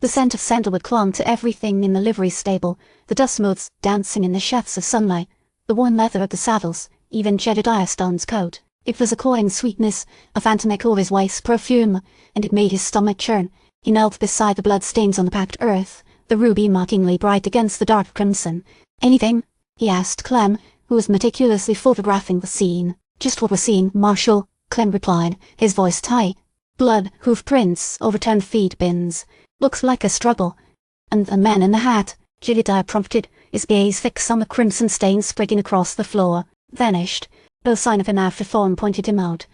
The scent of sandalwood clung to everything in the livery stable, the dust moths dancing in the shafts of sunlight, the worn leather of the saddles, even Jedediah Stone's coat. It was a cloying sweetness, a phantom echo of his wife's perfume, and it made his stomach churn. He knelt beside the bloodstains on the packed earth, the ruby mockingly bright against the dark crimson. "Anything?" he asked Clem, who was meticulously photographing the scene. "Just what we're seeing, Marshal," Clem replied, his voice tight. "Blood, hoof prints, overturned feed bins. Looks like a struggle." "And the man in the hat," Jedediah prompted, his gaze fixed on the crimson stain spreading across the floor. "Vanished. No sign of him after Thorne pointed him out."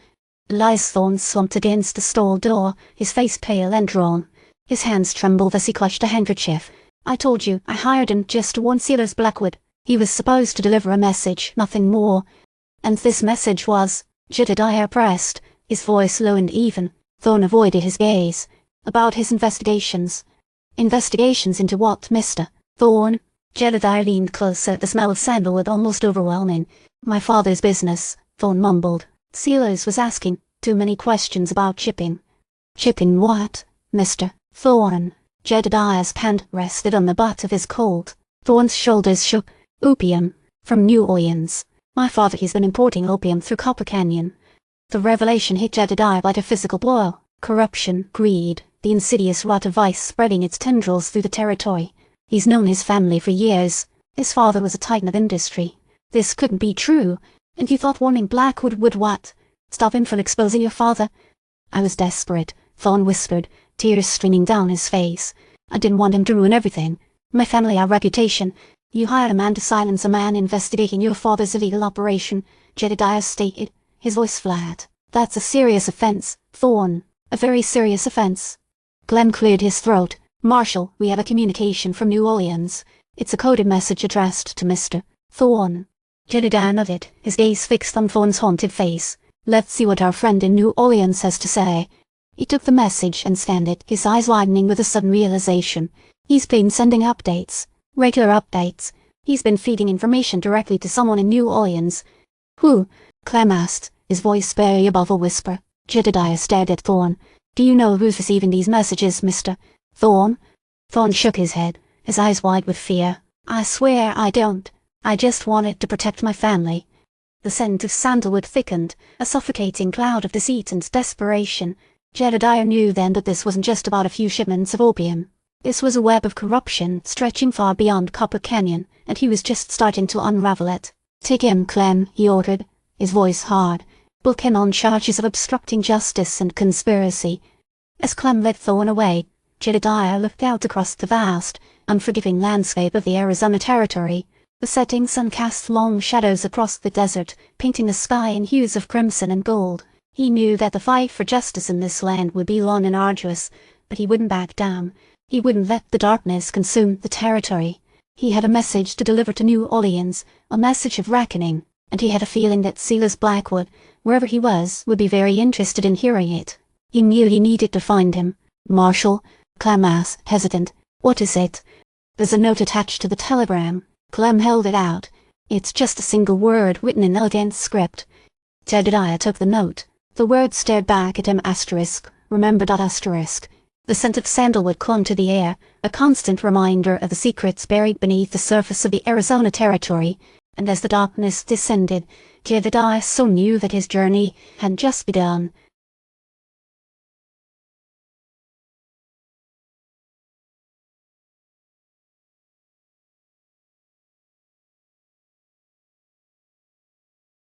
Elias Thorne slumped against the stall door, his face pale and drawn. His hands trembled as he clutched a handkerchief. "I told you, I hired him just to warn Silas Blackwood. He was supposed to deliver a message, nothing more." "And this message was?" Jedediah pressed, his voice low and even. Thorne avoided his gaze. "About his investigations." "Investigations into what, Mr. Thorne?" Jedediah leaned closer, the smell of sandalwood almost overwhelming. "My father's business," Thorne mumbled. Silas was asking too many questions about shipping. "Shipping what, Mr. Thorne?" Jedediah's hand rested on the butt of his Colt. Thorne's shoulders shook. "Opium. From New Orleans. My father has been importing opium through Copper Canyon." The revelation hit Jedediah like a physical blow. Corruption, greed, the insidious rot of vice spreading its tendrils through the territory. He's known his family for years. His father was a titan of industry. This couldn't be true. "And you thought warning Blackwood would what? Stop him from exposing your father?" "I was desperate," Thorne whispered, tears streaming down his face. "I didn't want him to ruin everything. My family, our reputation. You hired a man to silence a man investigating your father's illegal operation," Jedediah stated, his voice flat. "That's a serious offense, Thorne. A very serious offense." Clem cleared his throat. "Marshal, we have a communication from New Orleans. It's a coded message addressed to Mr. Thorne." Jedediah nodded, his gaze fixed on Thorne's haunted face. "Let's see what our friend in New Orleans has to say." He took the message and scanned it, his eyes widening with a sudden realization. He's been sending updates. Regular updates. He's been feeding information directly to someone in New Orleans. "Who?" Clem asked, his voice barely above a whisper. Jedediah stared at Thorne. "Do you know who's receiving these messages, Mr. Thorne?" Thorne shook his head, his eyes wide with fear. "I swear I don't. I just wanted to protect my family." The scent of sandalwood thickened, a suffocating cloud of deceit and desperation. Jedediah knew then that this wasn't just about a few shipments of opium. This was a web of corruption stretching far beyond Copper Canyon, and he was just starting to unravel it. "Take him, Clem," he ordered, his voice hard. "Book him on charges of obstructing justice and conspiracy." As Clem led Thorne away, Jedediah looked out across the vast, unforgiving landscape of the Arizona Territory. The setting sun cast long shadows across the desert, painting the sky in hues of crimson and gold. He knew that the fight for justice in this land would be long and arduous, but he wouldn't back down. He wouldn't let the darkness consume the territory. He had a message to deliver to New Orleans, a message of reckoning, and he had a feeling that Silas Blackwood, wherever he was, would be very interested in hearing it. He knew he needed to find him. "Marshal?" Clem asked, hesitant. "What is it?" "There's a note attached to the telegram." Clem held it out. "It's just a single word written in elegant script." Jedediah took the note. The words stared back at him. Remember that asterisk. The scent of sandalwood clung to the air, a constant reminder of the secrets buried beneath the surface of the Arizona Territory, and as the darkness descended, Jedediah so knew that his journey had just begun.